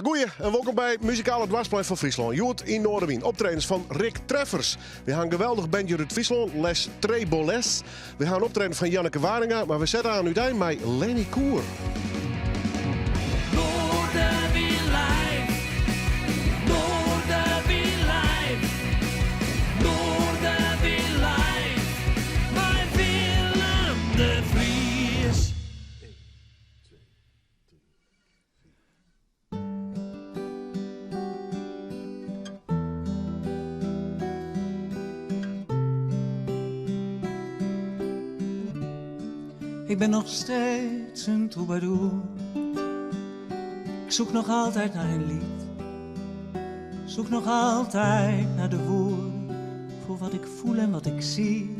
Goeie en welkom bij Muzikale Dwarsplein van Friesland. Joet in Noorderwien. Optredens van Rick Treffers. We gaan een geweldig bandje uit Friesland. Les Treboles. We gaan optreden van Janneke Waringa. Maar we zetten aan uiteindelijk met Lenny Koer. Ik ben nog steeds een troubadour. Ik zoek nog altijd naar een lied. Zoek nog altijd naar de woorden voor wat ik voel en wat ik zie.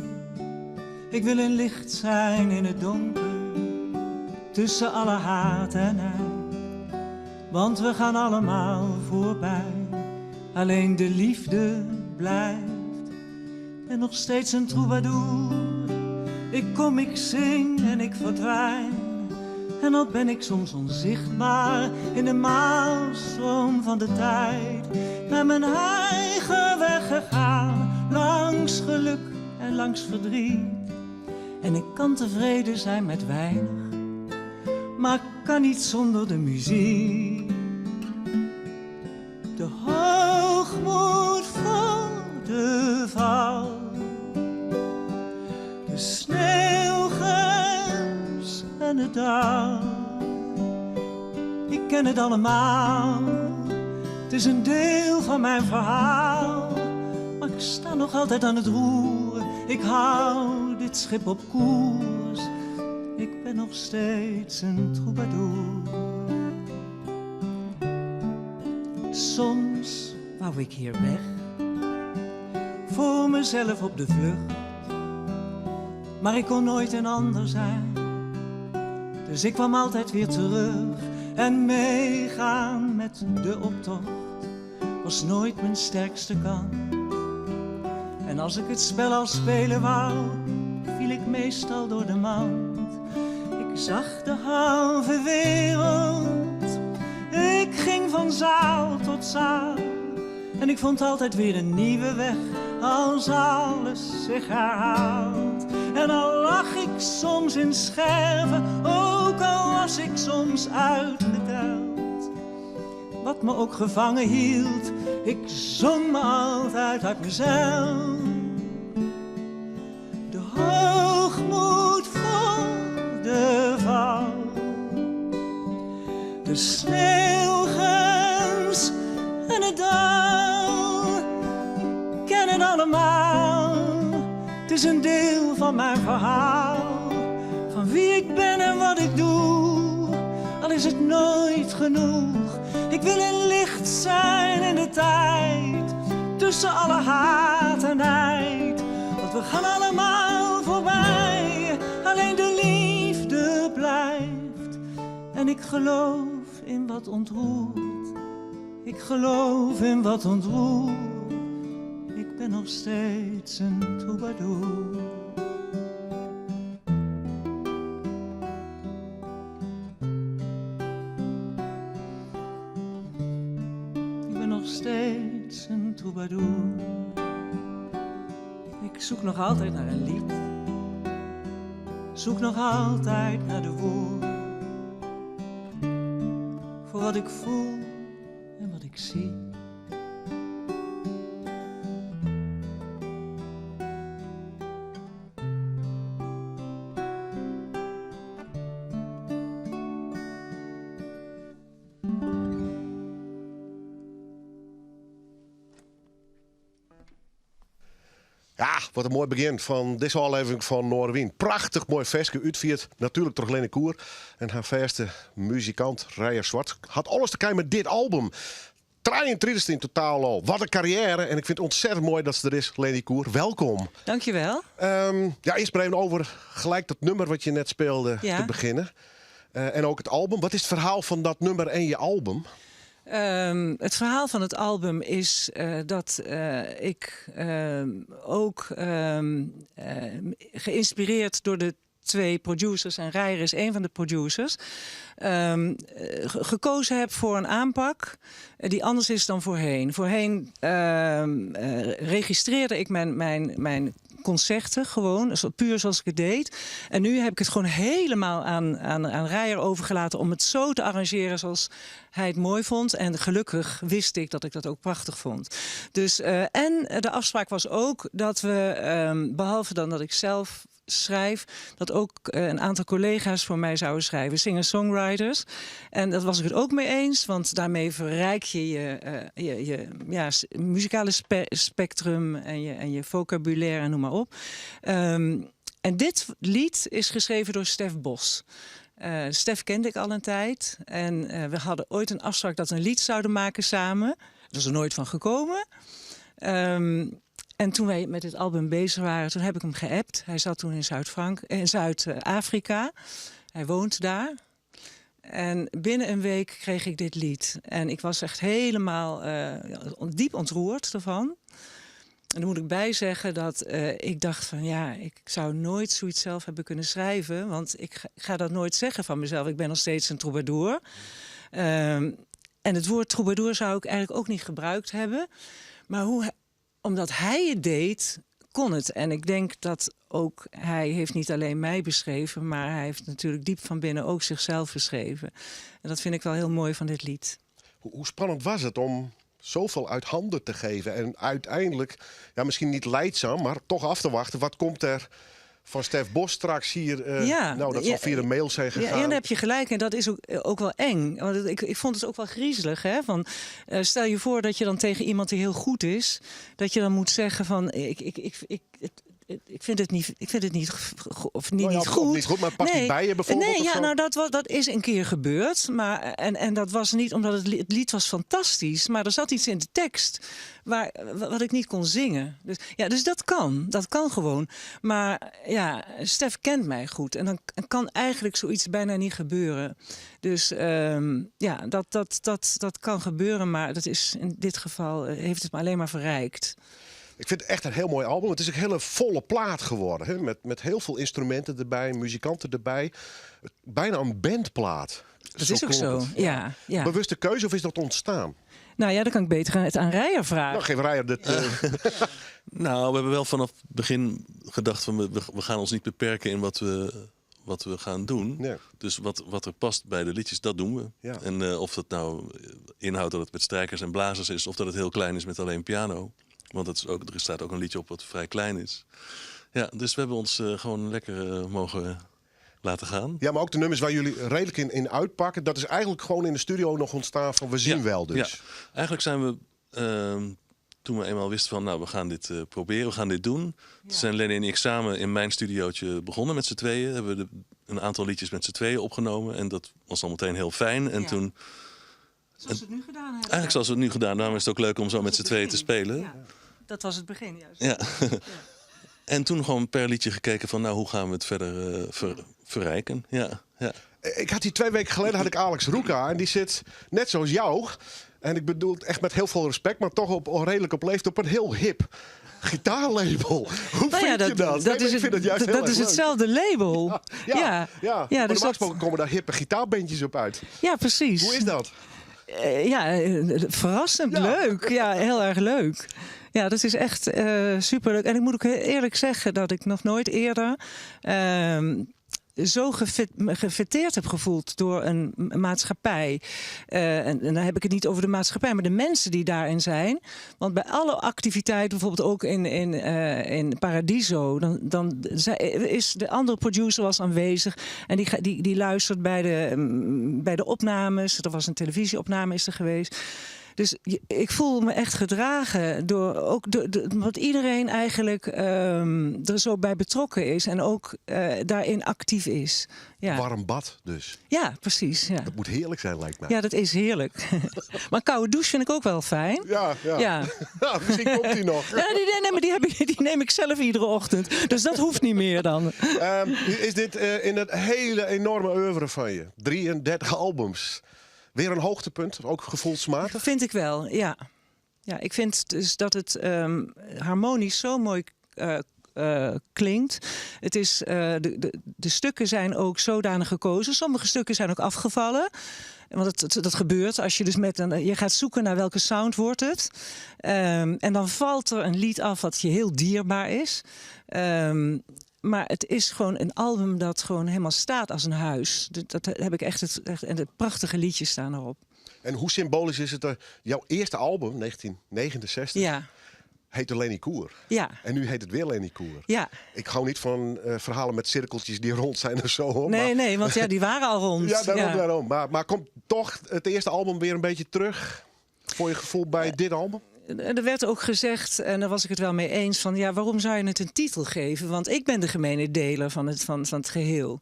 Ik wil een licht zijn in het donker, tussen alle haat en nijd. Want we gaan allemaal voorbij, alleen de liefde blijft. Ik ben nog steeds een troubadour. Ik kom, ik zing en ik verdwijn. En al ben ik soms onzichtbaar in de maalstroom van de tijd. Naar mijn eigen weg gegaan, langs geluk en langs verdriet. En ik kan tevreden zijn met weinig, maar ik kan niet zonder de muziek. De hoogmoed voor de val. De sneeuwgrens en het dal. Ik ken het allemaal. Het is een deel van mijn verhaal. Maar ik sta nog altijd aan het roer. Ik hou dit schip op koers. Ik ben nog steeds een troubadour. Soms wou ik hier weg, voor mezelf op de vlucht. Maar ik kon nooit een ander zijn, dus ik kwam altijd weer terug. En meegaan met de optocht was nooit mijn sterkste kant. En als ik het spel al spelen wou, viel ik meestal door de mand. Ik zag de halve wereld, ik ging van zaal tot zaal. En ik vond altijd weer een nieuwe weg, als alles zich herhaalt. En al lag ik soms in scherven, ook al was ik soms uitgeteld. Wat me ook gevangen hield, ik zong me altijd uit mezelf. De hoogmoed voor de val. De sneeuwgrens en het dal. Ik ken het allemaal. Het is een deel van mijn verhaal, van wie ik ben en wat ik doe. Al is het nooit genoeg, ik wil een licht zijn in de tijd, tussen alle haat en nijd. Want we gaan allemaal voorbij, alleen de liefde blijft. En ik geloof in wat ontroert, ik geloof in wat ontroert. Ik ben nog steeds een troubadour. Ik ben nog steeds een troubadour. Ik zoek nog altijd naar een lied. Zoek nog altijd naar de woorden. Voor wat ik voel en wat ik zie. Ja, wat een mooi begin van deze aflevering van Noorderwien. Prachtig mooi feestje uitviert. Natuurlijk toch Lenny Koer. En haar verste muzikant Rijer Zwart had alles te kijken met dit album. 33 in totaal al. Wat een carrière. En ik vind het ontzettend mooi dat ze er is, Lenny Koer. Welkom. Dankjewel. Ja, eerst maar even over gelijk dat nummer wat je net speelde te beginnen. En ook het album. Wat is het verhaal van dat nummer en je album? Het verhaal van het album is dat ik ook geïnspireerd door de 2 producers en Reijer is een van de producers, gekozen heb voor een aanpak die anders is dan voorheen. Voorheen registreerde ik mijn concerten gewoon, puur zoals ik het deed. En nu heb ik het gewoon helemaal aan Reijer overgelaten om het zo te arrangeren zoals hij het mooi vond. En gelukkig wist ik dat ik dat ook prachtig vond. Dus, en de afspraak was ook dat we, behalve dan dat ik zelf schrijf, dat ook een aantal collega's voor mij zouden schrijven, singer-songwriters. En dat was ik het ook mee eens, want daarmee verrijk je je muzikale spectrum en je vocabulaire en noem maar op. En dit lied is geschreven door Stef Bos. Stef kende ik al een tijd en we hadden ooit een afspraak dat we een lied zouden maken samen. Dat is er nooit van gekomen. En toen wij met dit album bezig waren, toen heb ik hem geappt. Hij zat toen in Zuid-Afrika. Hij woont daar. En binnen een week kreeg ik dit lied. En ik was echt helemaal diep ontroerd ervan. En dan moet ik bij zeggen dat ik dacht van ja, ik zou nooit zoiets zelf hebben kunnen schrijven. Want ik ga dat nooit zeggen van mezelf. Ik ben nog steeds een troubadour. En het woord troubadour zou ik eigenlijk ook niet gebruikt hebben. Maar omdat hij het deed, kon het. En ik denk dat ook hij heeft niet alleen mij beschreven, maar hij heeft natuurlijk diep van binnen ook zichzelf beschreven. En dat vind ik wel heel mooi van dit lied. Hoe spannend was het om zoveel uit handen te geven en uiteindelijk, ja, misschien niet leidzaam, maar toch af te wachten. Wat komt er van Stef Bos straks hier? Dat zal via de mail zijn gegaan. Ja, en daar heb je gelijk. En dat is ook wel eng. Want ik vond het ook wel griezelig. Hè? Van, stel je voor dat je dan tegen iemand die heel goed is, dat je dan moet zeggen van ik vind het niet of niet, niet goed. Niet goed, maar past niet bij je bijvoorbeeld? Nee, dat is een keer gebeurd. Maar, en dat was niet omdat het lied was fantastisch. Maar er zat iets in de tekst wat ik niet kon zingen. Dus dat kan gewoon. Maar ja, Stef kent mij goed. En dan kan eigenlijk zoiets bijna niet gebeuren. Dus dat kan gebeuren. Maar dat is, in dit geval heeft het me alleen maar verrijkt. Ik vind het echt een heel mooi album. Het is een hele volle plaat geworden. Hè? Met heel veel instrumenten erbij, muzikanten erbij. Bijna een bandplaat. Dat is ook zo, ja. Bewuste keuze of is dat ontstaan? Nou ja, dan kan ik beter het aan Reijer vragen. Nou, geef Reijer dit. Nou, we hebben wel vanaf het begin gedacht van we gaan ons niet beperken in wat we gaan doen. Ja. Dus wat er past bij de liedjes, dat doen we. Ja. En of dat nou inhoudt dat het met strijkers en blazers is, of dat het heel klein is met alleen piano. Want er staat ook een liedje op wat vrij klein is. Ja, dus we hebben ons gewoon lekker mogen laten gaan. Ja, maar ook de nummers waar jullie redelijk in uitpakken, dat is eigenlijk gewoon in de studio nog ontstaan van we zien wel dus. Ja. Eigenlijk zijn we, toen we eenmaal wisten van nou, we gaan dit proberen, we gaan dit doen. Ja. Toen zijn Lenny en ik samen in mijn studiootje begonnen met z'n tweeën. Hebben we een aantal liedjes met z'n tweeën opgenomen. En dat was al meteen heel fijn. En toen... Zoals we het nu gedaan hebben. Eigenlijk zoals we het nu gedaan. Daarom is het ook leuk om zo met z'n tweeën te spelen. Ja, dat was het begin juist. Ja. En toen gewoon per liedje gekeken van nou, hoe gaan we het verder verrijken. Ja. Ik had 2 weken geleden had ik Alex Roeka en die zit net zoals jou. En ik bedoel het echt met heel veel respect, maar toch redelijk op leeftijd op een heel hip gitaarlabel. Hoe vind je dat? Dat is hetzelfde label. Ja. Maar dus normaal gesproken komen daar hippe gitaarbandjes op uit. Ja, precies. Hoe is dat? Verrassend leuk. Ja, heel erg leuk. Ja, dat is echt superleuk. En ik moet ook eerlijk zeggen dat ik nog nooit eerder zo gefeteerd heb gevoeld door een maatschappij. En dan heb ik het niet over de maatschappij, maar de mensen die daarin zijn. Want bij alle activiteiten, bijvoorbeeld ook in Paradiso, dan is de andere producer was aanwezig en die luistert bij de opnames. Er was een televisieopname is er geweest. Dus ik voel me echt gedragen door wat iedereen eigenlijk er zo bij betrokken is en ook daarin actief is. Ja. Warm bad dus. Ja, precies. Ja. Dat moet heerlijk zijn, lijkt mij. Ja, dat is heerlijk. Maar koude douche vind ik ook wel fijn. Ja. Misschien komt die nog. Ja, die neem ik zelf iedere ochtend. Dus dat hoeft niet meer dan. Is dit in het hele enorme oeuvre van je? 33 albums. Weer een hoogtepunt, ook gevoelsmatig? Dat vind ik wel, ja. Ja, ik vind dus dat het harmonisch zo mooi klinkt. Het is, de stukken zijn ook zodanig gekozen. Sommige stukken zijn ook afgevallen. Want dat gebeurt als je dus je gaat zoeken naar welke sound wordt het. En dan valt er een lied af wat je heel dierbaar is. Maar het is gewoon een album dat gewoon helemaal staat als een huis. Dat heb ik echt en de prachtige liedjes staan erop. En hoe symbolisch is het? Jouw eerste album, 1969, heette Leni Koer. Ja. En nu heet het weer Leni Koer. Ja. Ik hou niet van verhalen met cirkeltjes die rond zijn of zo. Hoor. Nee, want die waren al rond. Ja, daarom. Maar komt toch het eerste album weer een beetje terug voor je gevoel bij dit album? Er werd ook gezegd, en daar was ik het wel mee eens, van waarom zou je het een titel geven? Want ik ben de gemene deler van het geheel.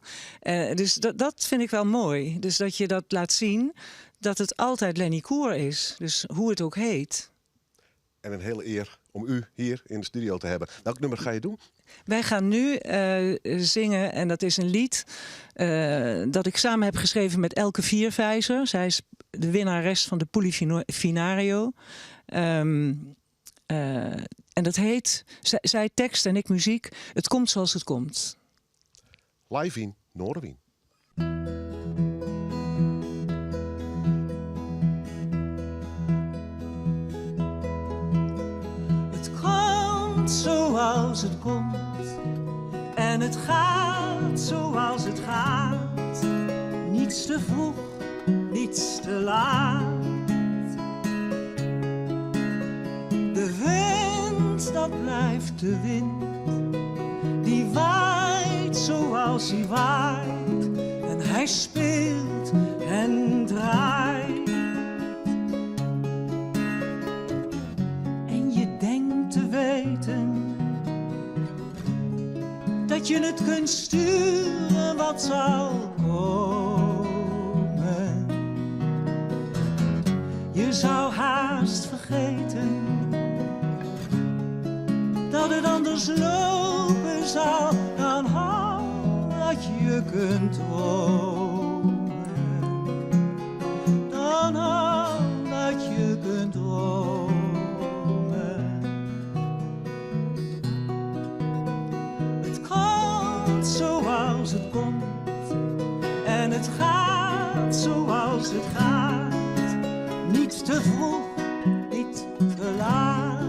Dus dat vind ik wel mooi. Dus dat je dat laat zien, dat het altijd Leni Koer is. Dus hoe het ook heet. En een hele eer om u hier in de studio te hebben. Welk nummer ga je doen? Wij gaan nu zingen, en dat is een lied dat ik samen heb geschreven met Elke Vierwijzer. Zij is de winnares van de Polifinario. En dat heet, zij tekst en ik muziek, Het komt zoals het komt. Live in Noorderwien. Het komt zoals het komt en het gaat zoals het gaat. Niets te vroeg, niets te laat. De wind, dat blijft de wind, die waait zoals hij waait. En hij speelt en draait. En je denkt te weten dat je het kunt sturen wat zal komen. Je zou haast vergeten dat het anders lopen zou dan had je kunt dromen. Dan had je kunt dromen. Het komt zoals het komt en het gaat zoals het gaat. Niet te vroeg, niet te laat.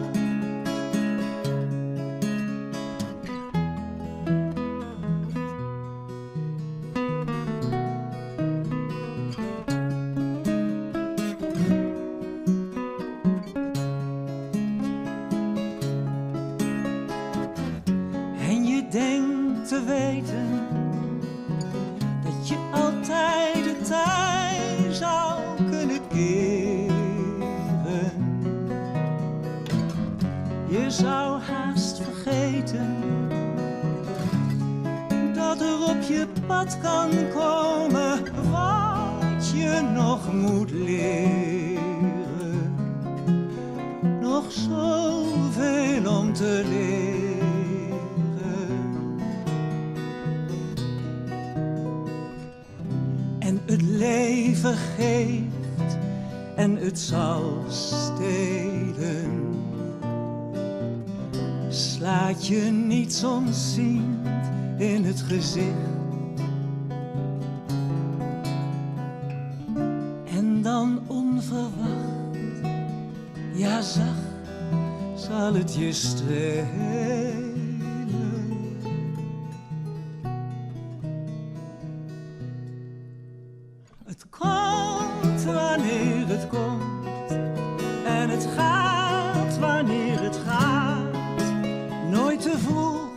Denkt te weten dat je altijd de tijd zou kunnen keren. Je zou haast vergeten dat er op je pad kan komen wat je nog moet leren. Nog zoveel om te leren. Het leven geeft en het zal stelen. Slaat je niets ontziend in het gezicht. En dan onverwacht, ja zacht, zal het je strelen. Het komt wanneer het komt en het gaat wanneer het gaat. Nooit te vroeg,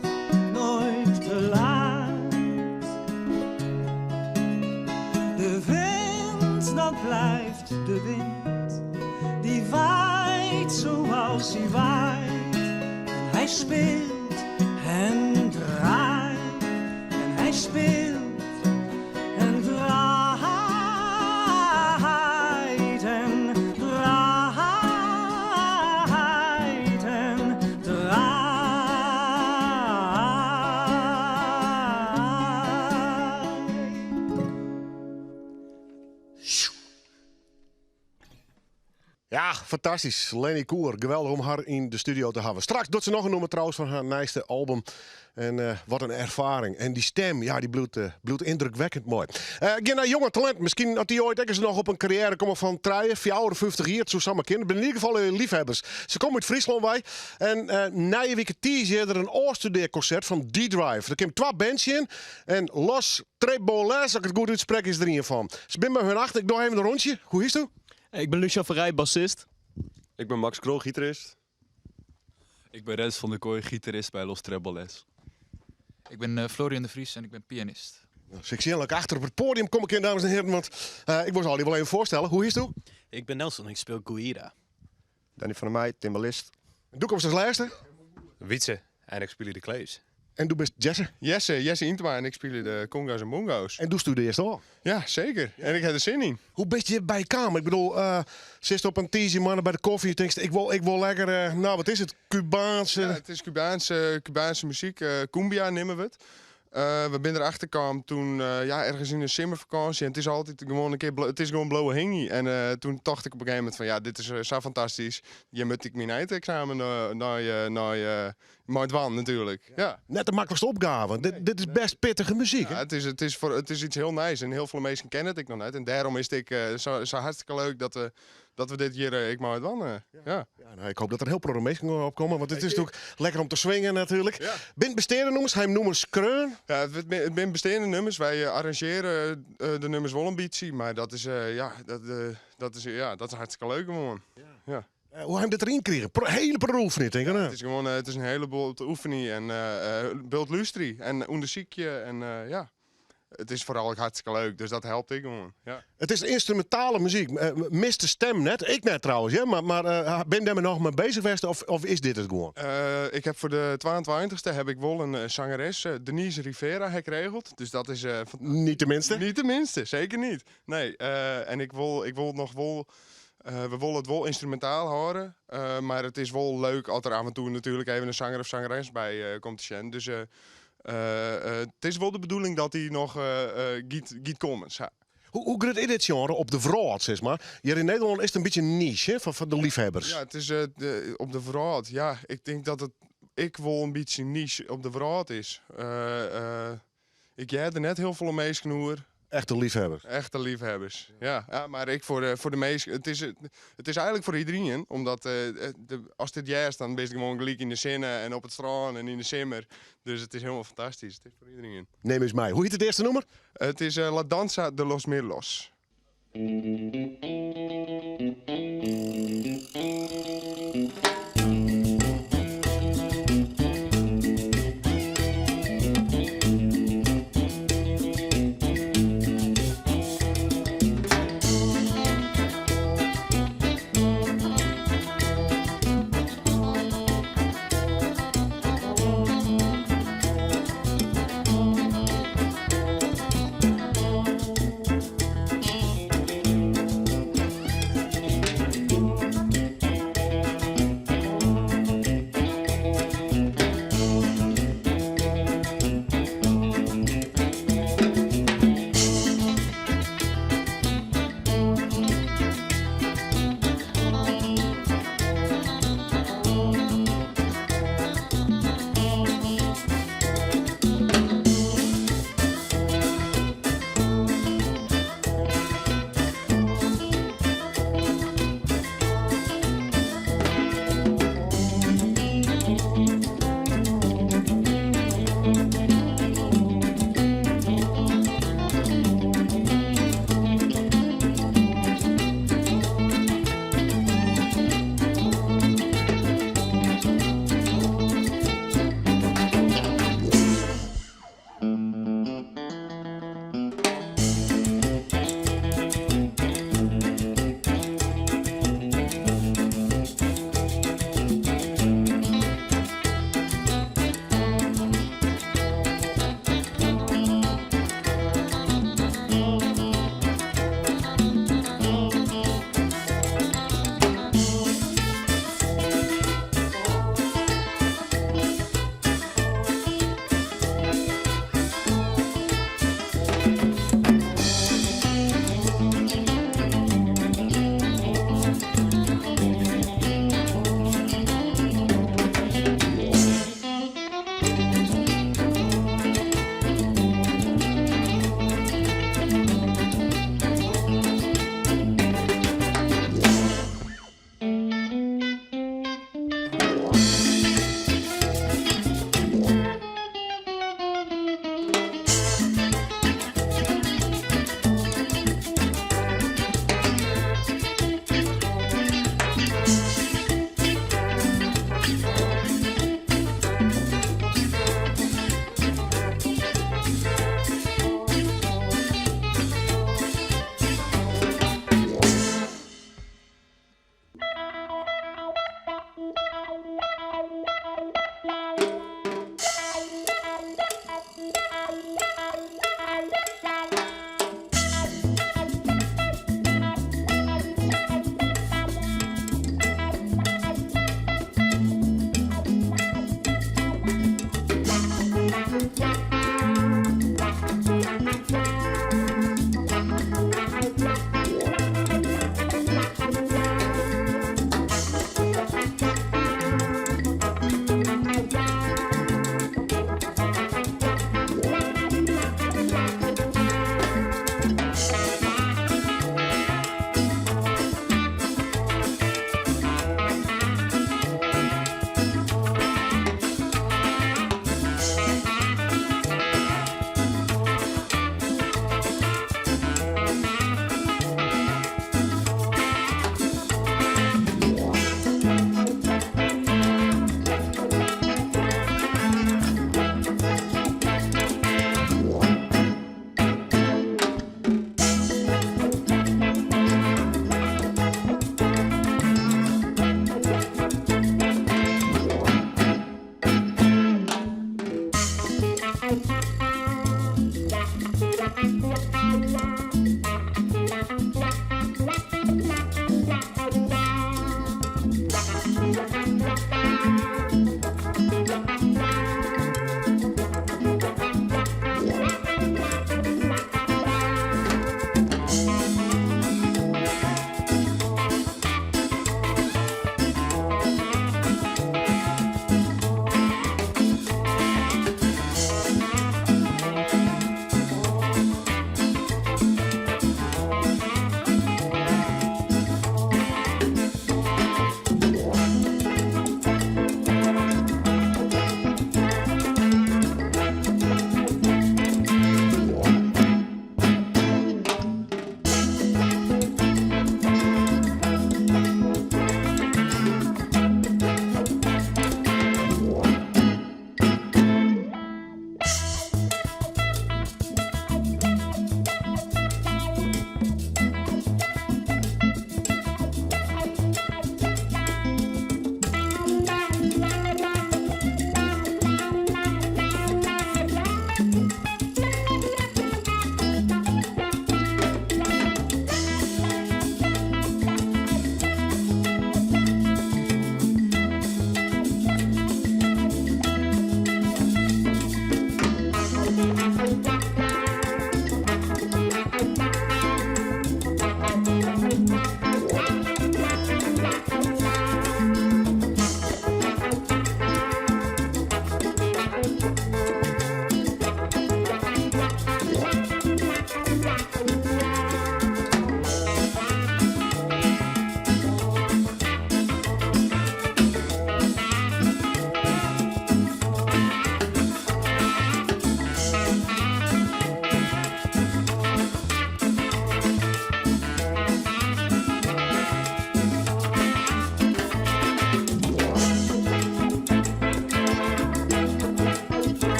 nooit te laat. De wind, dat blijft de wind, die waait zoals hij waait. En hij speelt en draait en hij speelt en draait. Ja, fantastisch. Lenny Koer, geweldig om haar in de studio te hebben. Straks doet ze nog een nummer trouwens van haar nieuwste album. En wat een ervaring. En die stem, ja, die bloedt indrukwekkend mooi. Ga naar jonge talent. Misschien dat die ooit eens nog op een carrière komen van 50 jaar. Zo samen kinderen. Ben in ieder geval liefhebbers. Ze komen uit Friesland bij. En na je week er een oorstudeerconcert van D-Drive. Er komen 2 bands in. En Los Treboles, als ik het goed uitspreek, is er een van. Ze ben bij hun achter. Ik doe even een rondje. Hoe is het? Ik ben Lucian Verrij, bassist. Ik ben Max Krol, gitarist. Ik ben Rens van der Kooi, gitarist bij Los Treboles. Ik ben Florian de Vries en ik ben pianist. Nou, ik zie eigenlijk achter op het podium kom ik in, dames en heren. Want ik wil ze al wel even voorstellen. Hoe is het? Ik ben Nelson en ik speel Guira. Danny van der Meij, timbalist. Doe ik als laatste. Wietse, en ik speel de Klees. En doe best Jesse. Jesse Intema en ik speel de conga's en bongo's. En doe studeert al. Ja, zeker. En ik heb er zin in. Hoe best je bij kamer? Ik bedoel, zit op een teasy mannen bij de koffie. Je denkt, ik wil lekker, nou wat is het? Cubaanse. Ja, het is Cubaanse muziek. Cumbia nemen we het. We zijn erachter gekomen toen ergens in een zomervakantie. En het is altijd gewoon een keer het is gewoon blauwe hingy. En toen dacht ik op een gegeven moment van ja, dit is zo fantastisch. Je moet ik mijn eindexamen naar het wan natuurlijk. Ja. Net de makkelijkste opgave. Dit is best pittige muziek. Ja, het is iets heel nice. En heel veel mensen kennen het ik nog net. En daarom is het zo hartstikke leuk dat we dit hier ik maar het wan. Ja. Nou, ik hoop dat er heel veel mensen opkomen. Want het is natuurlijk lekker om te swingen natuurlijk. Ja. Bent besteden nummers, hij noemen skreun. Ja, het zijn bestaande nummers. Wij arrangeren de nummers wel een beetje. Maar dat is hartstikke leuk man. Ja. Hoe heb je dit erin gekregen? Hele proefoefening, denk ik. Het is een heleboel te oefenen en beeld lustrie en onderziekje en ja. Het is vooral hartstikke leuk, dus dat helpt ik gewoon. Ja. Het is instrumentale muziek. Mist de stem net? Ik net trouwens, ja. Maar ben je daar nog mee bezig geweest of is dit het gewoon? Ik heb voor de 22e heb ik wel een zangeres, Denise Rivera, geregeld. Dus dat is... niet de minste? Niet de minste, zeker niet. Nee, en ik wil nog wel... we willen het wel instrumentaal houden, maar het is wel leuk als er af en toe natuurlijk even een zanger of zangeres bij komt te zijn. Dus het is wel de bedoeling dat hij nog giet komen. Ja. Hoe groot is dit genre op de vrouwen, zeg maar? Hier in Nederland is het een beetje een niche hè, van de liefhebbers. Ja, het is op de vrouwen. Ja, ik denk dat ik wel een beetje niche op de vrouwen is. Ik jij er net heel veel mee genoer. Echte liefhebbers. Echte liefhebbers, ja maar ik voor de meesten. Het is eigenlijk voor iedereen, omdat als dit juist dan ben je gewoon gelijk in de zinnen en op het strand en in de simmer. Dus het is helemaal fantastisch. Het is voor iedereen. Neem eens mij. Hoe heet het eerste nummer? Het is La Danza de los Mirlos.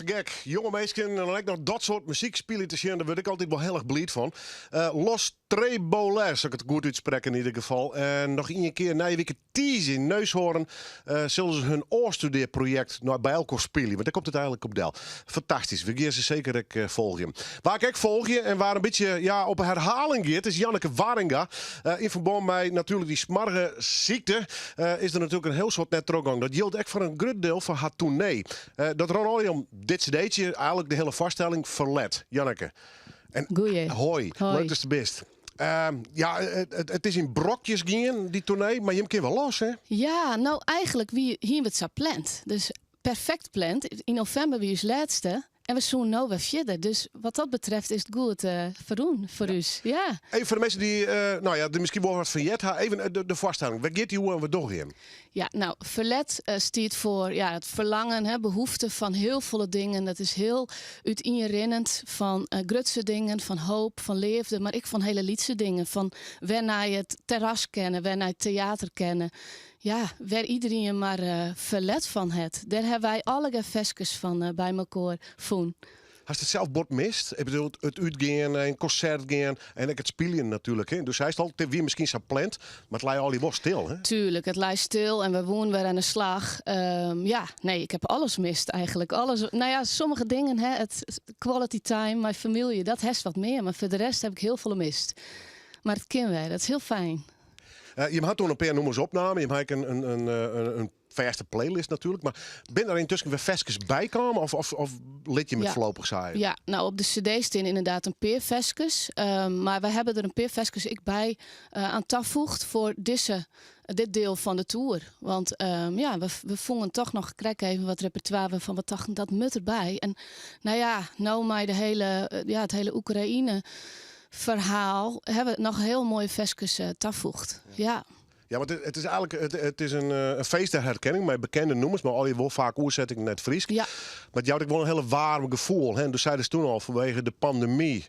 te gek. Jonge meisjes en dan nog dat soort muziek spelen te zien. Daar word ik altijd wel heel erg blij van. Los Treboles, als ik het goed uitspreken in ieder geval. En nog een keer na je week tease in Neushoorn zullen ze hun oorstudeerproject bij elkaar spelen. Want daar komt het eigenlijk op deel. Fantastisch. We gaan ze zeker volgen. Waar ik volg je en waar een beetje op herhaling gaat, is Janneke Waringa. In verband met natuurlijk die smarge ziekte is er natuurlijk een heel soort net teruggang. Dat geldt echt voor een groot deel van haar tournee. Dat om dit cd'tje eigenlijk de hele vaststelling verlet. Janneke. Goeie. Hoi. Leuk is de best. Het is in brokjes gaan, die tournee, maar je hem wel los, hè? Ja, nou eigenlijk wie hier het zo pland. Dus perfect pland. In november wie is laatste. En we zoeken nou weer verder. Dus wat dat betreft is het goed voor ons. Ja. Even voor de mensen die die misschien wel wat van jet hebben, even de voorstelling. Waar gaat die hoe en wat doorgaan? Ja, nou, verlet staat voor het verlangen, behoefte van heel veel dingen. Dat is heel uiteenrennend van grutse dingen, van hoop, van leefde, maar ik van hele liedse dingen. Van waar je het terras kennen, waar je het theater kennen. Ja, waar iedereen maar verlet van het. Daar hebben wij alle vestjes van bij elkaar voen. Als het zelf bord mist, ik bedoel het uitgaan, een concert gaan en ik het spelen natuurlijk. Hè? Dus hij is altijd weer misschien zo plant, maar het lijkt al die was stil. Hè? Tuurlijk, het lijkt stil en we wonen weer aan de slag. Ik heb alles mist eigenlijk. Alles, sommige dingen, het quality time, mijn familie, dat heeft wat meer. Maar voor de rest heb ik heel veel mist. Maar het kan weer, dat is heel fijn. Je had toen een paar nummers opnamen. Je had een verste playlist natuurlijk. Maar ben er intussen weer vestjes bij komen? Of liet je met voorlopig zaaien? Ja, nou op de cd staan inderdaad een paar vestjes. Maar we hebben er een paar vestjes bij aan toegevoegd voor dit deel van de tour. Want we vonden toch nog even wat repertoire van wat dachten dat moet erbij. En nou maar het hele Oekraïne verhaal hebben we nog heel mooie vestjes toegevoegd. Ja. Ja, want het is eigenlijk een feest der herkenning met bekende noemers, maar al je wel vaak oorzettingen net Fries. Ja. Maar jou had ik wel een hele warme gevoel. Hè? Dus zeiden ze toen al vanwege de pandemie.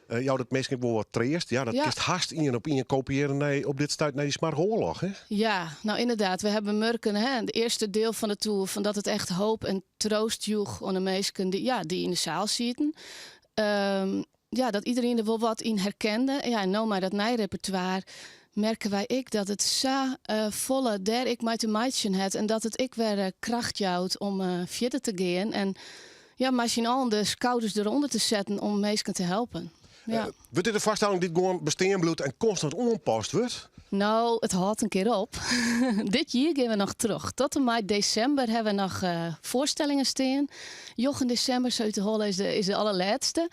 Jou dat misschien wel wat treest. Ja, dat is haast in op in kopiëren op dit stuit naar die smart oorlog. Hè? Ja, nou inderdaad. We hebben merken, het eerste deel van de tour, van dat het echt hoop en troost joeg aan de mensen die in de zaal zitten. Dat iedereen er wel wat in herkende. Ja, en nou maar dat nijrepertoire merken wij dat het zo volle der ik mij te meidje het en dat het ik weer kracht jouwt om verder te gaan en misschien al de schouders eronder te zetten om mensen te helpen. Ja. Wordt dit een vaststelling die gewoon bestaan bloedt en constant onaanpast wordt? Nou, het houdt een keer op. Dit jaar gaan we nog terug. Tot en met december hebben we nog voorstellingen staan. Joch december, Zuid-Holland is de allerlaatste.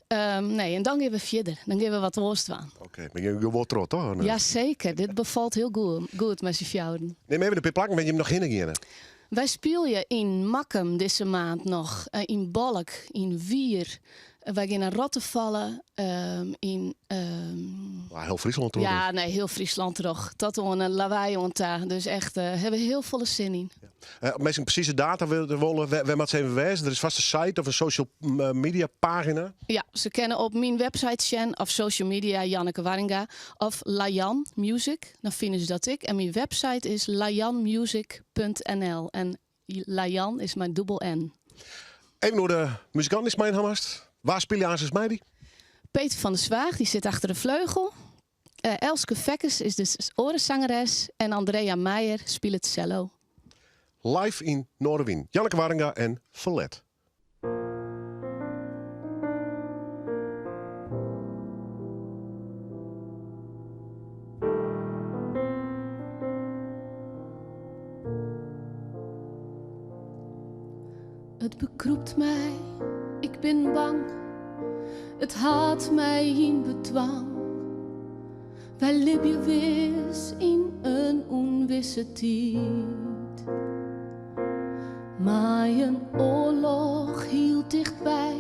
En dan gaan we verder. Dan gaan we wat roost aan. Oké, ben je wel trots, toch? Jazeker, dit bevalt heel goed met z'n fjouwen. Neem even de plakken, ben je hem nog heen? Wij spelen in Makkum deze maand nog. In Balk, in Wier. Wij gaan naar Rottevallen. Heel Friesland toch? Ja, nee, heel Friesland toch. Tot een lawaai ontdaan. Dus echt, hebben we heel volle zin in. Misschien precieze data willen we maar even wijzen. Er is vast een site of een social media pagina. Ja, ze kennen op mijn website Shen of social media Janneke Waringa of Layan Music. Dan vinden ze dat ik. En mijn website is layanmusic.nl. En Layan is mijn dubbel N. Even door de muzikant is mijn hamast. Waar speel je aan zijn meidie? Peter van der Zwaag, die zit achter de vleugel. Elske Vekkes is de orenzangeres. En Andrea Meijer speelt het cello. Live in Noorderwien. Janneke Waringa en Verlet. Het bekroept mij, ik ben bang. Het haat mij in bedwang. Wij leven wis in een onwisse tijd. Maar een oorlog hield dichtbij.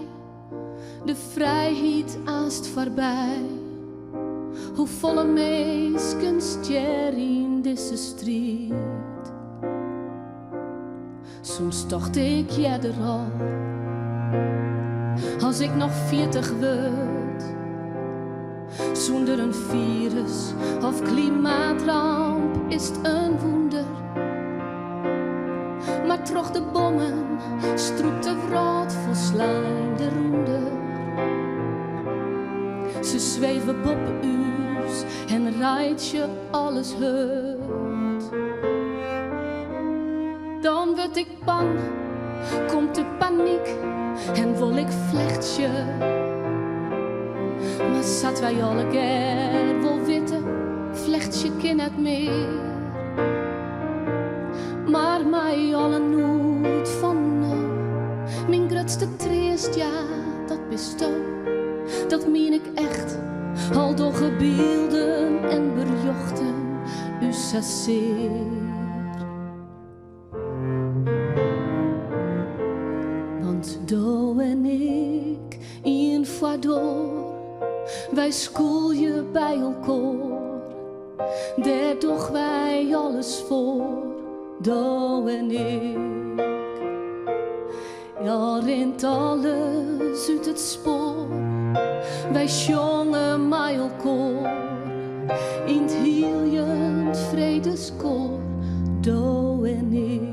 De vrijheid aast voorbij. Hoe volle meesken stier in deze strijd. Soms dacht ik er al. Als ik nog 40 word, zonder een virus of klimaatramp is het een wonder. Maar maar troch de bommen, stroep de wraad volslijn de roende. Ze zweven boppen uurs en rijdt je alles heut. Dan word ik bang, komt de paniek en wil ik vlechtje. Maar zat wij alle keer wel witten, vlechtje kin het meer. Maar mij alle nooit van nou, mijn grootste triest, ja, dat bestaan. Dat meen ik echt, al door gebeelden en berjochten, u saceer. Want Do en ik, in Fador, wij schoelje bij elkaar. Daar doch wij alles voor, Do en ik. Ja, rent alles uit het spoor. Wij zongen mij elkaar in het hiljend vredeskoor, Do en ik.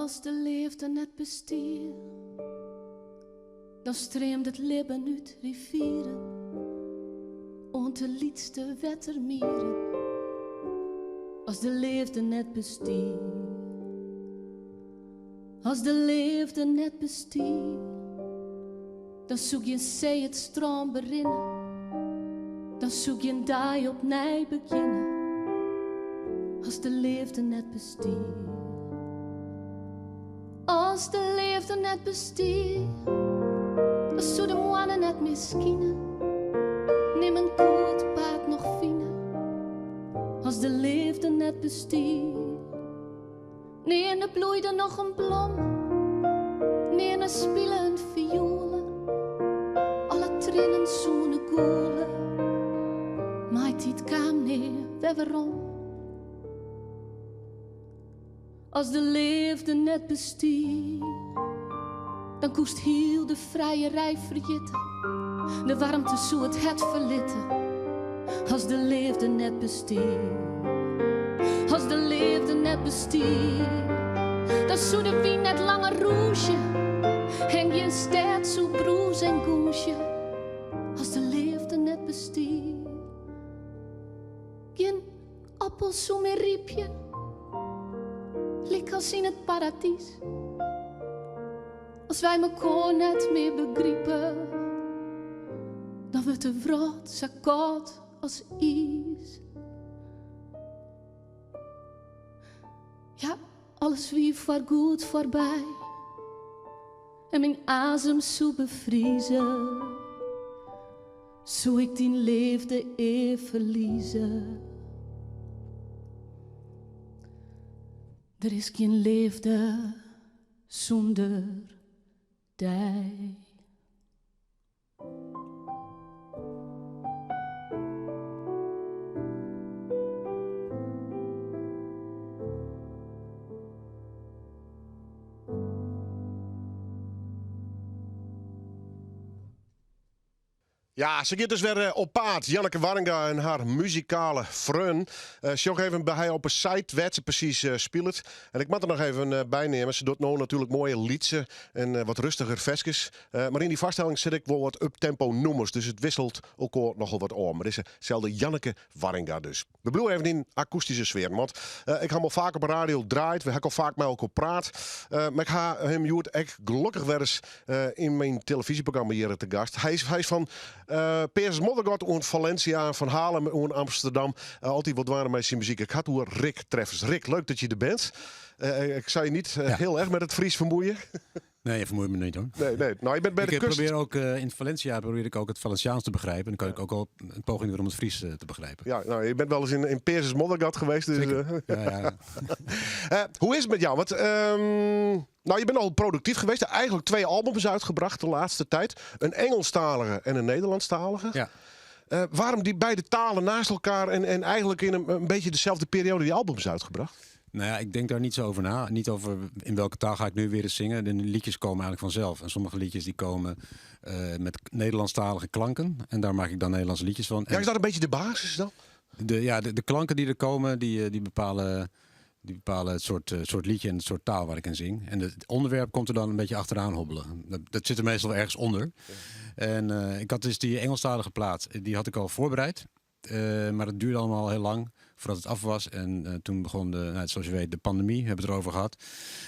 Als de liefde net bestiert, dan streemt het leven uit rivieren, ont de liedste wettermieren. Als de liefde net bestiert, als de liefde net bestiert, dan zoek je een zee het stroom berinnen, dan zoek je een dag opnieuw beginnen. Als de liefde net bestiert. Als de liefde net bestiert, dan zou de mannen net miskien. Neem een goed paard nog fine. Als de liefde net bestiert. Nee, en er bloeide nog een blom. Nee, en er spelen een violen. Alle trinnen zoenen koelen. Maar dit kwam neer, waarom? Als de liefde net bestiert, dan koest heel de vrijerij verjitten. De warmte zo het verlitten. Als de liefde net bestiert, als de liefde net bestiert, dan zou de wien net lange roesje en je stad zo broes en goesje. Als de liefde net bestiert, geen appel zo meer riepje. Lik als in het paradies. Als wij mekaar net meer begrijpen, dan wordt de wraak zo koud als ijs. Ja, alles wie voorgoed voorbij. En mijn adem zo bevriezen. Zo ik die liefde verliezen. Er is geen liefde zonder die. Ja, ze gaat dus weer op paard. Janneke Warringa en haar muzikale frun. Ze ook even bij haar op een site werd ze precies speelt. En ik moet er nog even bij nemen. Ze doet nou natuurlijk mooie liedsen en wat rustiger versjes. Maar in die vaststelling zit ik wel wat uptempo nummers. Dus het wisselt ook nogal wat om. Maar dit is dezelfde Janneke Warringa dus. We blijven even in akoestische sfeer. Want ik ga al vaak op de radio draait. We hebben al vaak met elkaar praat. Maar ik ga hem Joert echt gelukkig weer eens in mijn televisieprogramma hier te gast. Hij is van Peers Moddergod en Valencia, van Haarlem en Amsterdam. Altijd wat waren met zijn muziek. Ik had hoe Rick Treffers. Rick, leuk dat je er bent. Ik zou je niet heel erg met het Fries vermoeien. Nee, je vermoeit me niet hoor. Nee. Nou, je bent bij de kust. Probeer ook in Valencia probeer ik ook het Valenciaans te begrijpen. En dan kan ik ook al een poging doen om het Fries te begrijpen. Ja, nou, je bent wel eens in Peers Moddergod geweest. Dus, hoe is het met jou? Want, nou, je bent al productief geweest. Eigenlijk 2 albums uitgebracht de laatste tijd. Een Engelstalige en een Nederlandstalige. Ja. Waarom die beide talen naast elkaar en eigenlijk in een beetje dezelfde periode die albums uitgebracht? Nou ja, ik denk daar niet zo over na. Niet over in welke taal ga ik nu weer eens zingen. De liedjes komen eigenlijk vanzelf. En sommige liedjes die komen met Nederlandstalige klanken. En daar maak ik dan Nederlandse liedjes van. Ja, is dat een beetje de basis dan? De klanken die er komen, die bepalen het soort liedje en het soort taal waar ik in zing. En het onderwerp komt er dan een beetje achteraan hobbelen. Dat zit er meestal ergens onder. Ja. En ik had dus die Engelstalige plaat, die had ik al voorbereid. Maar het duurde allemaal heel lang voordat het af was. En toen begon zoals je weet, de pandemie. We hebben het erover gehad.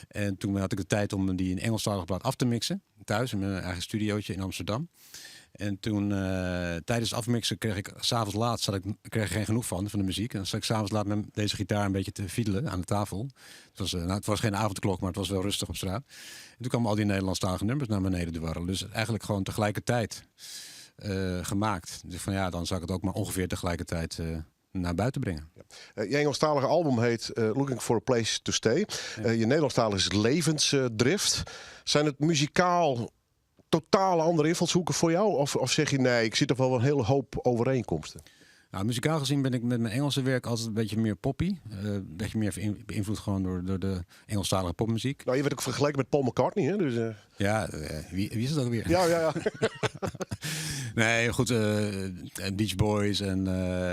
En toen had ik de tijd om die in Engelstalige plaat af te mixen. Thuis, in mijn eigen studiootje in Amsterdam. En toen, tijdens het afmixen, kreeg ik s'avonds laat, kreeg ik geen genoeg van de muziek. En dan zat ik s'avonds laat met deze gitaar een beetje te fiedelen aan de tafel. Het was geen avondklok, maar het was wel rustig op straat. En toen kwamen al die Nederlandstalige nummers naar beneden dwarrelen. Dus eigenlijk gewoon tegelijkertijd gemaakt. Dus van ja, dan zou ik het ook maar ongeveer tegelijkertijd naar buiten brengen. Je Engelstalige album heet Looking for a Place to Stay. Je Nederlandstalige is Levensdrift. Zijn het muzikaal totaal andere invalshoeken voor jou? Of zeg je nee, ik zie toch wel een hele hoop overeenkomsten? Nou, muzikaal gezien ben ik met mijn Engelse werk altijd een beetje meer poppy. Een beetje meer beïnvloed gewoon door de Engelstalige popmuziek. Nou, je werd ook vergeleken met Paul McCartney, hè? Dus, Ja, wie is het ook weer? Ja. Nee, goed, Beach Boys,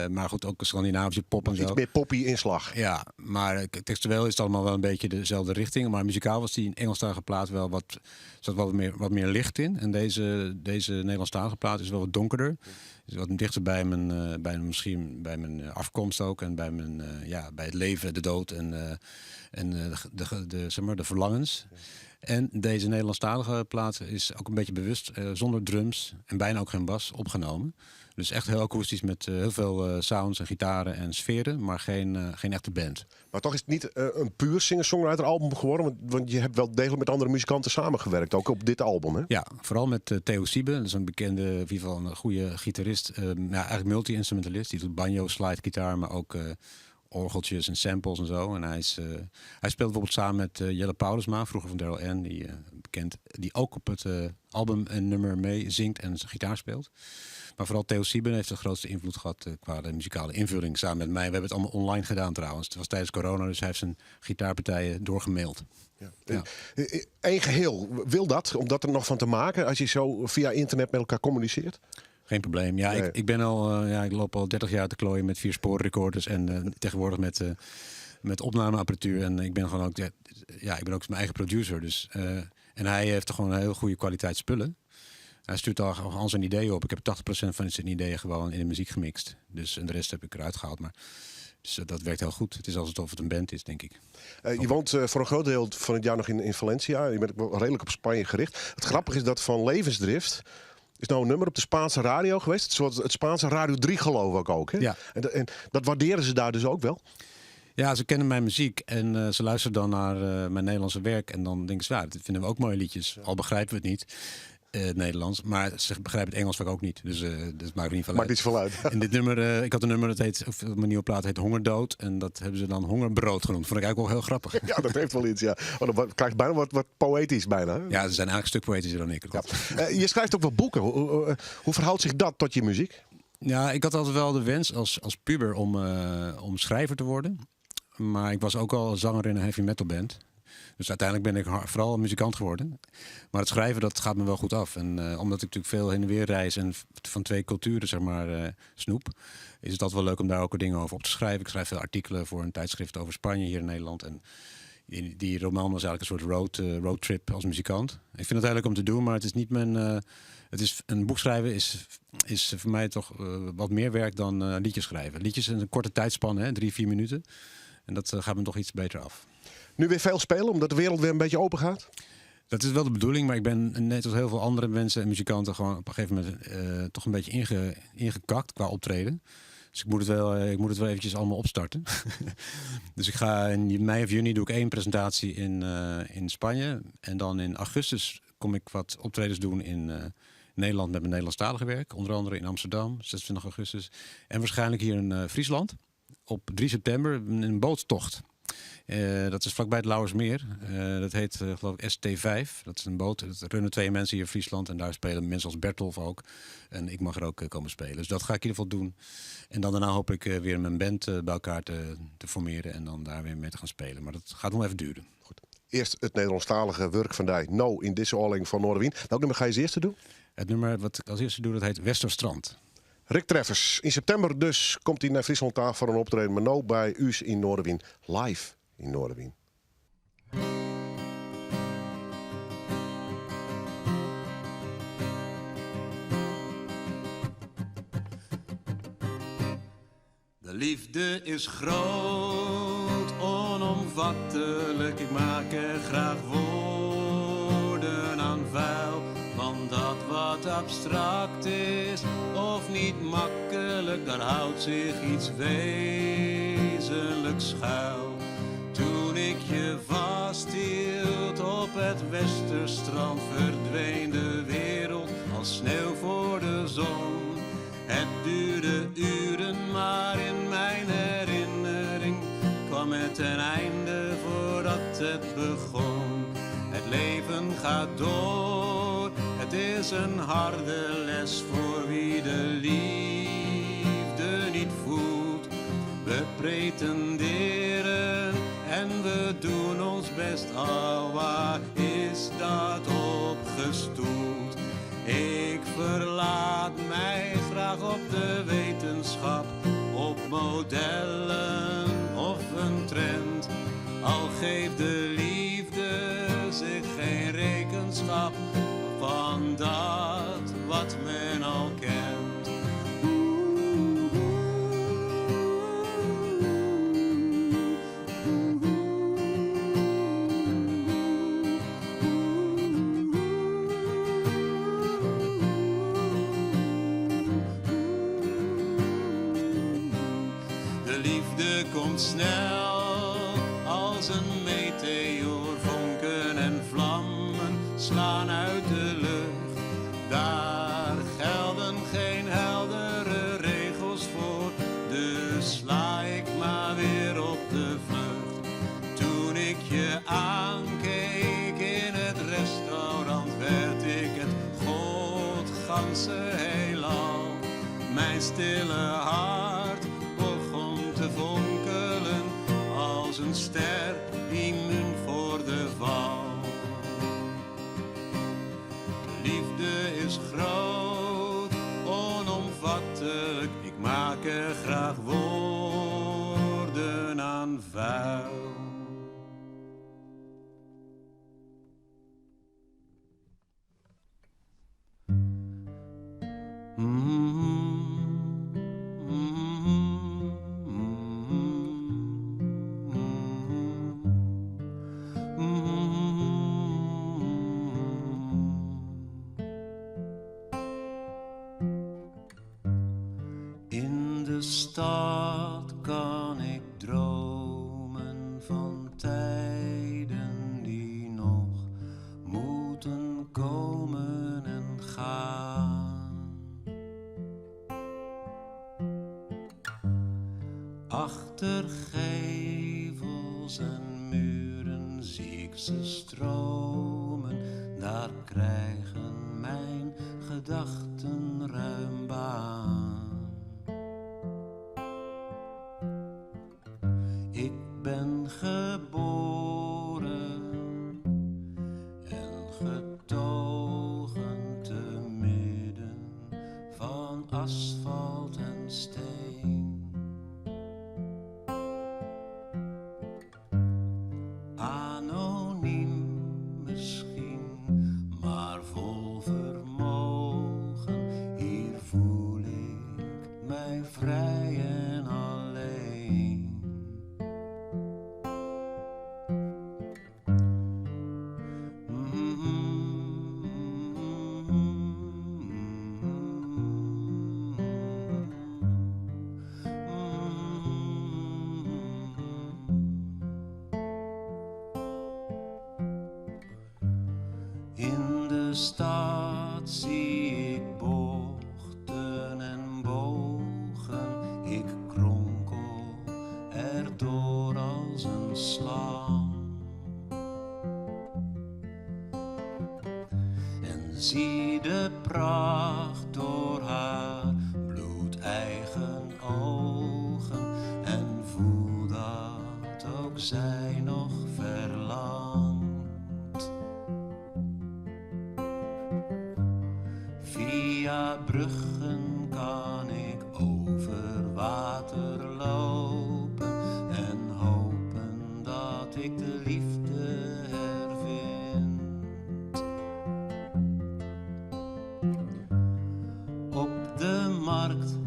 maar goed, ook Scandinavische pop en zo. Iets meer poppy inslag. Ja, maar textueel is het allemaal wel een beetje dezelfde richting. Maar muzikaal was die Engelstalige plaat wel zat wat meer licht in. En deze Nederlandstalige plaat is wel wat donkerder. Is wat dichter bij mijn afkomst ook. En bij het leven, de dood en de verlangens. En deze Nederlandstalige plaat is ook een beetje bewust zonder drums en bijna ook geen bas opgenomen. Dus echt heel akoestisch met heel veel sounds en gitaren en sferen, maar geen echte band. Maar toch is het niet een puur singer-songwriter album geworden, want je hebt wel degelijk met andere muzikanten samengewerkt, ook op dit album, hè? Ja, vooral met Theo Siebe, dat is een bekende, in ieder geval een goede gitarist, eigenlijk multi-instrumentalist. Die doet banjo, slide gitaar, maar ook orgeltjes en samples en zo. En hij speelt bijvoorbeeld samen met Jelle Paulusma, vroeger van Daryl N, bekend, die ook op het album een nummer mee zingt en gitaar speelt. Maar vooral Theo Sieben heeft de grootste invloed gehad qua de muzikale invulling samen met mij. We hebben het allemaal online gedaan trouwens. Het was tijdens corona, dus hij heeft zijn gitaarpartijen doorgemaild. Ja. Eén geheel, wil dat? Om dat er nog van te maken als je zo via internet met elkaar communiceert? Geen probleem. Ja, nee. Ik loop al 30 jaar te klooien met 4-sporen recorders en tegenwoordig met opnameapparatuur. En ik ben gewoon ook, ik ben ook mijn eigen producer. Dus, en hij heeft gewoon een heel goede kwaliteit spullen. Hij stuurt al zijn ideeën op. Ik heb 80% van zijn ideeën gewoon in de muziek gemixt. Dus, en de rest heb ik eruit gehaald. Dus dat werkt heel goed. Het is alsof het een band is, denk ik. Je woont voor een groot deel van het jaar nog in Valencia. Je bent wel redelijk op Spanje gericht. Het grappige is dat van Levensdrift is nou een nummer op de Spaanse radio geweest. Het Spaanse Radio 3 geloof ik ook. Hè? Ja. En dat waarderen ze daar dus ook wel? Ja, ze kennen mijn muziek en ze luisteren dan naar mijn Nederlandse werk. En dan denken ze, dat vinden we ook mooie liedjes. Al begrijpen we het niet. Nederlands, maar ze begrijpen het Engels vaak ook niet. Dus dat maakt er niet van uit. Maakt iets van uit. In dit nummer, ik had een nummer mijn nieuwe plaat heet Hongerdood. En dat hebben ze dan Hongerbrood genoemd. Vond ik eigenlijk wel heel grappig. Ja, dat heeft wel iets, ja. Dat krijgt bijna wat poëtisch bijna. Hè? Ja, ze zijn eigenlijk een stuk poëtischer dan ik. Ja. Je schrijft ook wel boeken. Hoe verhoudt zich dat tot je muziek? Ja, ik had altijd wel de wens als puber om schrijver te worden. Maar ik was ook al zanger in een heavy metal band. Dus uiteindelijk ben ik vooral muzikant geworden. Maar het schrijven, dat gaat me wel goed af. En omdat ik natuurlijk veel heen en weer reis en van twee culturen, zeg maar, snoep, is het altijd wel leuk om daar ook dingen over op te schrijven. Ik schrijf veel artikelen voor een tijdschrift over Spanje hier in Nederland. En die roman was eigenlijk een soort roadtrip als muzikant. Ik vind het eigenlijk om te doen, maar het is niet een boek schrijven is voor mij toch wat meer werk dan liedjes schrijven. Liedjes in een korte tijdspanne, 3-4 minuten. En dat gaat me toch iets beter af. Nu weer veel spelen, omdat de wereld weer een beetje open gaat? Dat is wel de bedoeling, maar ik ben net als heel veel andere mensen en muzikanten gewoon op een gegeven moment toch een beetje ingekakt qua optreden. Dus ik moet het wel eventjes allemaal opstarten. Dus ik ga in mei of juni doe ik 1 presentatie in Spanje. En dan in augustus kom ik wat optredens doen in Nederland met mijn Nederlandstalige werk. Onder andere in Amsterdam, 26 augustus. En waarschijnlijk hier in Friesland op 3 september een boottocht. Dat is vlakbij het Lauwersmeer. Dat heet geloof ik ST5. Dat is een boot. Dat runnen 2 mensen hier in Friesland. En daar spelen mensen als Bertolf ook. En ik mag er ook komen spelen. Dus dat ga ik in ieder geval doen. En dan daarna hoop ik weer mijn band bij elkaar te formeren. En dan daar weer mee te gaan spelen. Maar dat gaat nog even duren. Goed. Eerst het Nederlandstalige werk van die No in deze oorling van Noorderwien. Welk nummer ga je als eerste doen? Het nummer wat ik als eerste doe, dat heet Westerstrand. Rick Treffers. In september dus komt hij naar Friesland voor een optreden. Maar no bij U's in Noorderwien. Live in Noorderwien. De liefde is groot, onomvattelijk. Ik maak er graag woorden aan vuil. Want dat wat abstract is of niet makkelijk, daar houdt zich iets wezenlijks schuil. Toen ik je vasthield op het Westerstrand, verdween de wereld als sneeuw voor de zon. Het duurde uren, maar in mijn herinnering kwam het ten einde voordat het begon. Het leven gaat door, het is een harde les voor wie de liefde niet voelt. We pretenderen en we doen ons best, al waar is dat op de wetenschap, op modellen of een trend. Al geeft de liefde zich geen rekenschap van dat wat men al kent. De liefde komt snel als een meteoor, vonken en vlammen slaan uit de lucht. Daar gelden geen heldere regels voor, dus sla ik maar weer op de vlucht. Toen ik je aankeek in het restaurant, werd ik het godganse heelal. Mijn stille hart begon te vonkelen als een ster immuun voor de val. Liefde is groot, onomvattelijk, ik maak er graag woorden aan vuil. In de stad kan ik dromen van tijden die nog moeten komen en gaan. Achter gevels en muren zie ik ze stromen, daar krijgen mijn gedachten ruim baan. Ik ben geboren en getogen te midden van asfalt en steen. Anoniem misschien, maar vol vermogen. Hier voel ik mij vrij en alleen. In de stad zie ik bochten en bogen, ik kronkel erdoor als een slang. En zie de pracht door haar bloedeigen ogen en voel dat ook zij nog verlangt. Via bruggen kan ik over water lopen en hopen dat ik de liefde hervind. Op de markt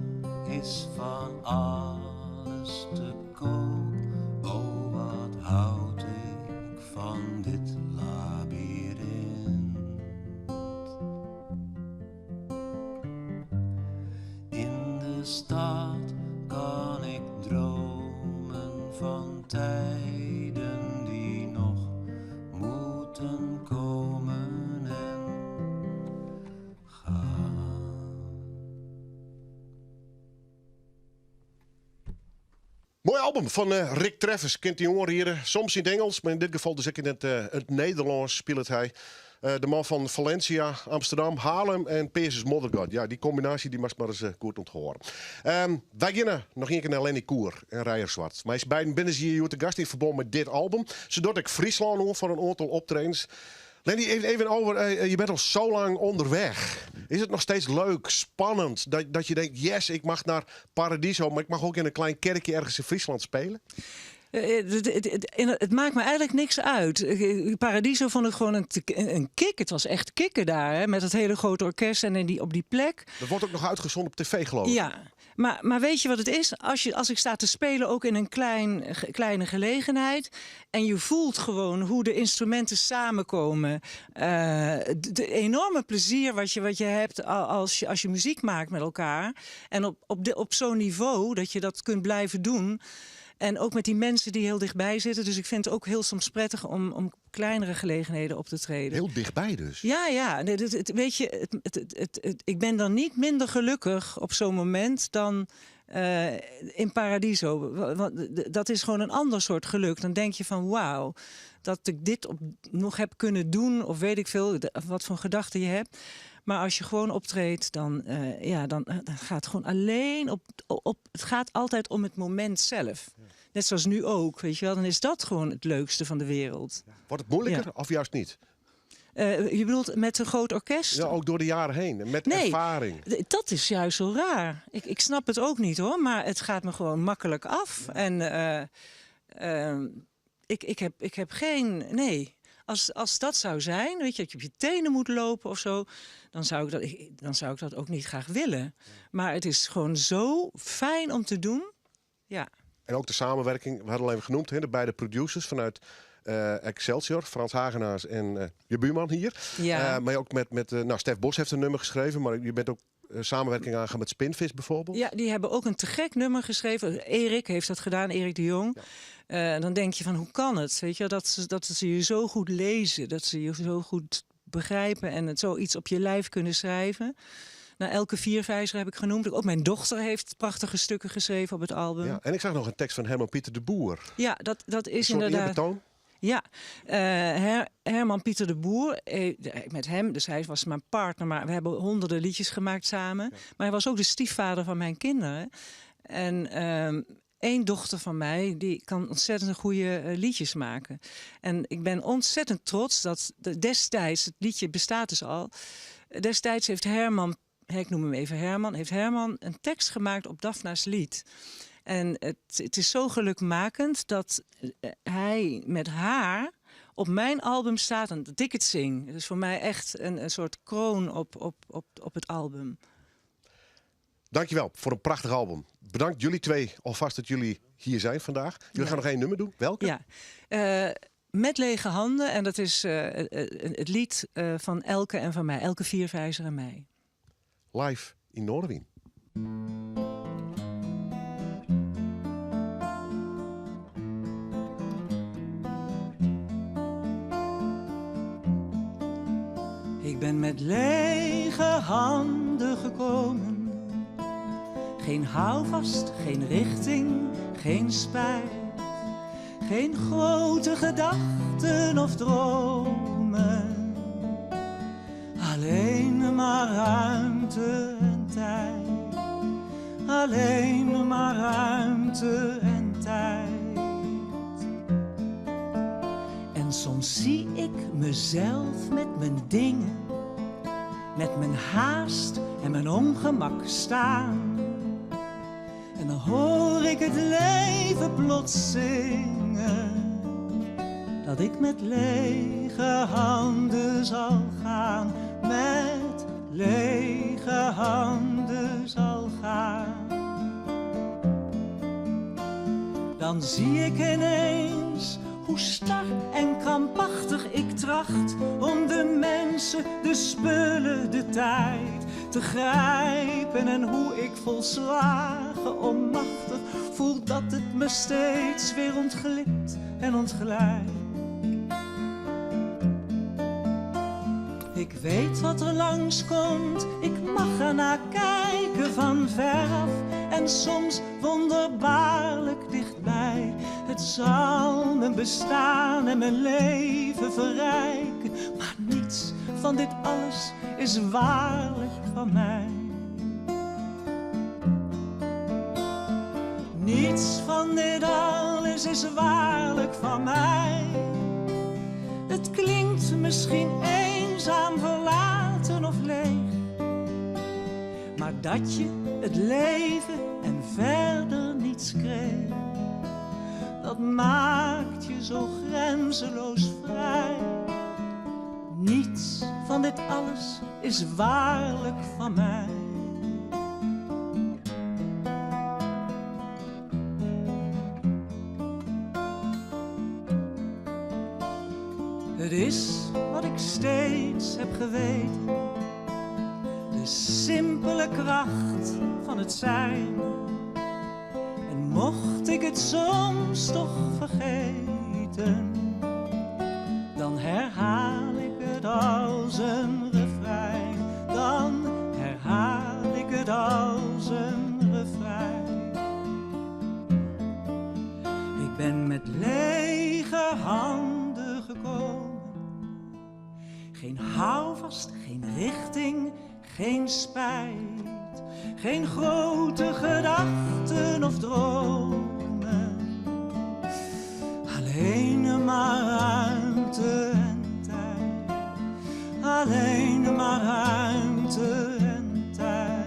is van alles te koop. Oh, wat houd ik van dit labyrint. In de stad kan ik dromen van tijden die nog moeten komen en gaan. Mooi album van Rick Treffers. Kent die jongen hier soms in het Engels, maar in dit geval dus ook in het Nederlands speelt hij. De man van Valencia, Amsterdam, Haarlem en Peerses Moddergod. Ja, die combinatie die mag maar eens goed onthoren. Wij beginnen nog een keer naar Lenny Koer en Rijer Zwart. Maar is beiden binnen hier te gast in verband met dit album. Zodat ik Friesland hoor voor een aantal optredens. Lenny, even over. Je bent al zo lang onderweg. Is het nog steeds leuk, spannend, dat je denkt... yes, ik mag naar Paradiso, maar ik mag ook in een klein kerkje ergens in Friesland spelen? Het maakt me eigenlijk niks uit. Paradiso vond ik gewoon een kick. Het was echt kicken daar, hè, met het hele grote orkest en op die plek. Dat wordt ook nog uitgezonden op tv, geloof ik. Ja, maar weet je wat het is? Als ik sta te spelen, ook in een kleine gelegenheid... en je voelt gewoon hoe de instrumenten samenkomen... de enorme plezier wat je hebt als je muziek maakt met elkaar... en op zo'n niveau dat je dat kunt blijven doen... En ook met die mensen die heel dichtbij zitten. Dus ik vind het ook heel soms prettig om kleinere gelegenheden op te treden. Heel dichtbij dus? Ja. Weet je, ik ben dan niet minder gelukkig op zo'n moment dan in Paradiso. Dat is gewoon een ander soort geluk. Dan denk je van wauw, dat ik dit nog heb kunnen doen. Of weet ik veel, wat voor gedachten je hebt. Maar als je gewoon optreedt, dan gaat het gewoon alleen het gaat altijd om het moment zelf. Ja. Net zoals nu ook, weet je wel. Dan is dat gewoon het leukste van de wereld. Ja. Wordt het moeilijker of juist niet? Je bedoelt met een groot orkest? Ja, ook door de jaren heen. Met ervaring. Dat is juist zo raar. Ik snap het ook niet hoor, maar het gaat me gewoon makkelijk af. Ja. En ik heb geen... Nee. Als dat zou zijn, weet je, dat je op je tenen moet lopen of zo... dan zou ik dat ook niet graag willen. Ja. Maar het is gewoon zo fijn om te doen. Ja. En ook de samenwerking, we hadden al even genoemd... de beide producers vanuit Excelsior, Frans Hagenaars en je buurman hier. Ja. Maar ook met Stef Bos heeft een nummer geschreven... maar je bent ook samenwerking aangegaan met Spinvis bijvoorbeeld. Ja, die hebben ook een te gek nummer geschreven. Erik heeft dat gedaan, Erik de Jong. Ja. Dan denk je van, hoe kan het? Weet je, dat ze je zo goed lezen, dat ze je zo goed begrijpen... en het zoiets op je lijf kunnen schrijven. Nou, Elke Vierwijzer heb ik genoemd. Ook mijn dochter heeft prachtige stukken geschreven op het album. Ja, en ik zag nog een tekst van Herman Pieter de Boer. Ja, dat is inderdaad... Eerbetoon? Ja, Herman Pieter de Boer, met hem, dus hij was mijn partner... maar we hebben honderden liedjes gemaakt samen. Ja. Maar hij was ook de stiefvader van mijn kinderen. En... Eén dochter van mij, die kan ontzettend goede liedjes maken. En ik ben ontzettend trots dat destijds, het liedje bestaat dus al... destijds heeft Herman, ik noem hem even Herman... heeft Herman een tekst gemaakt op Daphna's lied. En het is zo gelukmakend dat hij met haar op mijn album staat... en dat ik het zing. Het is voor mij echt een soort kroon op het album. Dankjewel voor een prachtig album. Bedankt jullie twee alvast dat jullie hier zijn vandaag. Jullie gaan nog één nummer doen. Welke? Ja, Met lege handen. En dat is het lied van Elke en van mij. Elke Vierwijzer en mij. Live in Noorderwien. Ik ben met lege handen gekomen. Geen houvast, geen richting, geen spijt. Geen grote gedachten of dromen. Alleen maar ruimte en tijd. Alleen maar ruimte en tijd. En soms zie ik mezelf met mijn dingen. Met mijn haast en mijn ongemak staan. En dan hoor ik het leven plots zingen. Dat ik met lege handen zal gaan. Met lege handen zal gaan. Dan zie ik ineens hoe star en krampachtig ik tracht om de mensen, de spullen, de tijd te grijpen. En hoe ik volslagen onmachtig voel dat het me steeds weer ontglipt en ontglijdt. Ik weet wat er langskomt, ik mag ernaar kijken van veraf. En soms wonderbaarlijk dichtbij. Het zal mijn bestaan en mijn leven verrijken. Maar niets van dit alles is waarlijk van mij. Niets van dit alles is waarlijk van mij. Het klinkt voelt misschien eenzaam, verlaten of leeg. Maar dat je het leven en verder niets kreeg, dat maakt je zo grenzeloos vrij. Niets van dit alles is waarlijk van mij. Het is wat ik steeds heb geweten, de simpele kracht van het zijn. En mocht ik het soms toch vergeten, dan herhaal ik het als een refrein. Dan herhaal ik het als een refrein. Ik ben met lege handen gekomen. Geen houvast, geen richting, geen spijt. Geen grote gedachten of dromen. Alleen maar ruimte en tijd. Alleen maar ruimte en tijd.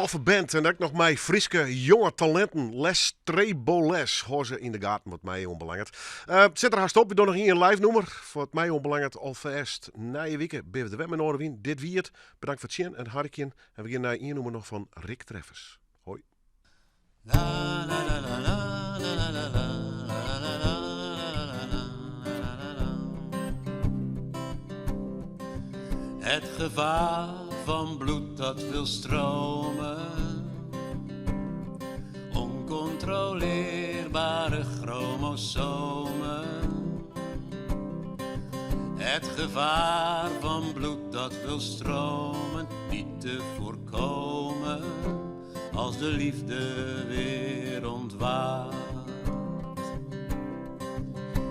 toffe band. En ook nog mijn Friese jonge talenten. Les Treboles. Hoor ze in de gaten, wat mij onbelangrijk. Zet er haast op. We doen nog hier een live nummer. Voor het mij onbelangrijk alvast na je weken. Ben we de wet met Noorwien. Dit wie het. Bedankt voor het zien en hartje. En we gaan naar een nummer nog van Rick Treffers. Hoi. La la la la la la la la. Het gevaar van bloed dat wil stromen, oncontroleerbare chromosomen. Het gevaar van bloed dat wil stromen, niet te voorkomen als de liefde weer ontwaakt.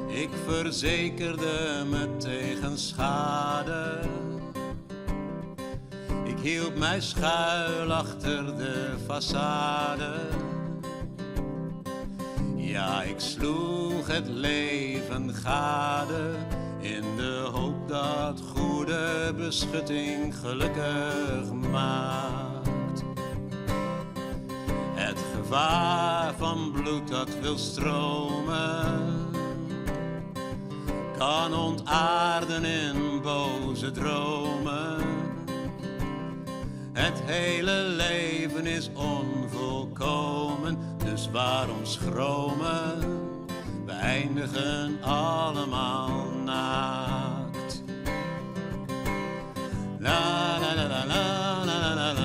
Ik verzekerde me tegen schade. Ik hield mij schuil achter de façade. Ja, ik sloeg het leven gade in de hoop dat goede beschutting gelukkig maakt. Het gevaar van bloed dat wil stromen kan ontaarden in boze dromen. Het hele leven is onvolkomen, dus waarom schromen? We eindigen allemaal naakt. La la la la la la la la la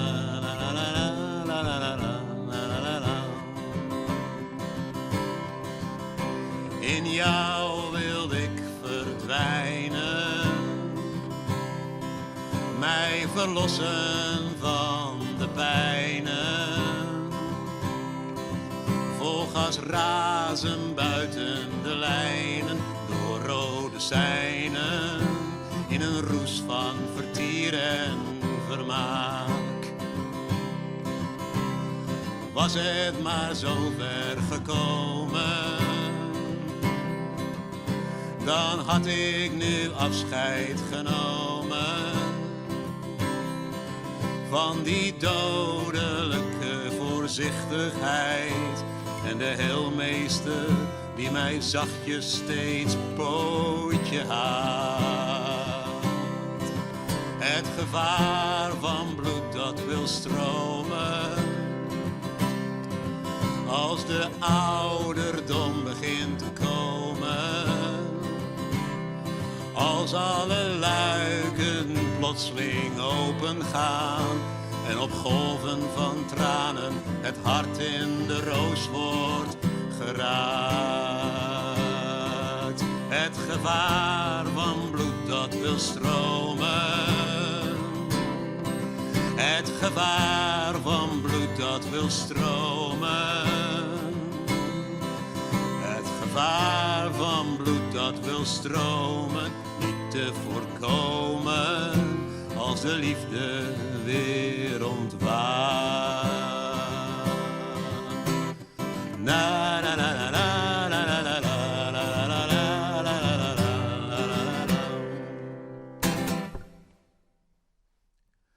la. In jou wilde ik verdwijnen, mij verlossen van de pijnen. Vol gas razen buiten de lijnen, door rode seinen, in een roes van vertier en vermaak. Was het maar zo ver gekomen, dan had ik nu afscheid genomen van die dodelijke voorzichtigheid en de heelmeester die mij zachtjes steeds pootje haalt. Het gevaar van bloed dat wil stromen, als de ouderdom begint te komen, als alle luiken plotseling open gaan en op golven van tranen het hart in de roos wordt geraakt. Het gevaar van bloed dat wil stromen, het gevaar van bloed dat wil stromen, het gevaar van bloed dat wil stromen, niet te voorkomen als de liefde weer ontwaakt. Na na na na na na na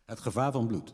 Het gevaar van bloed.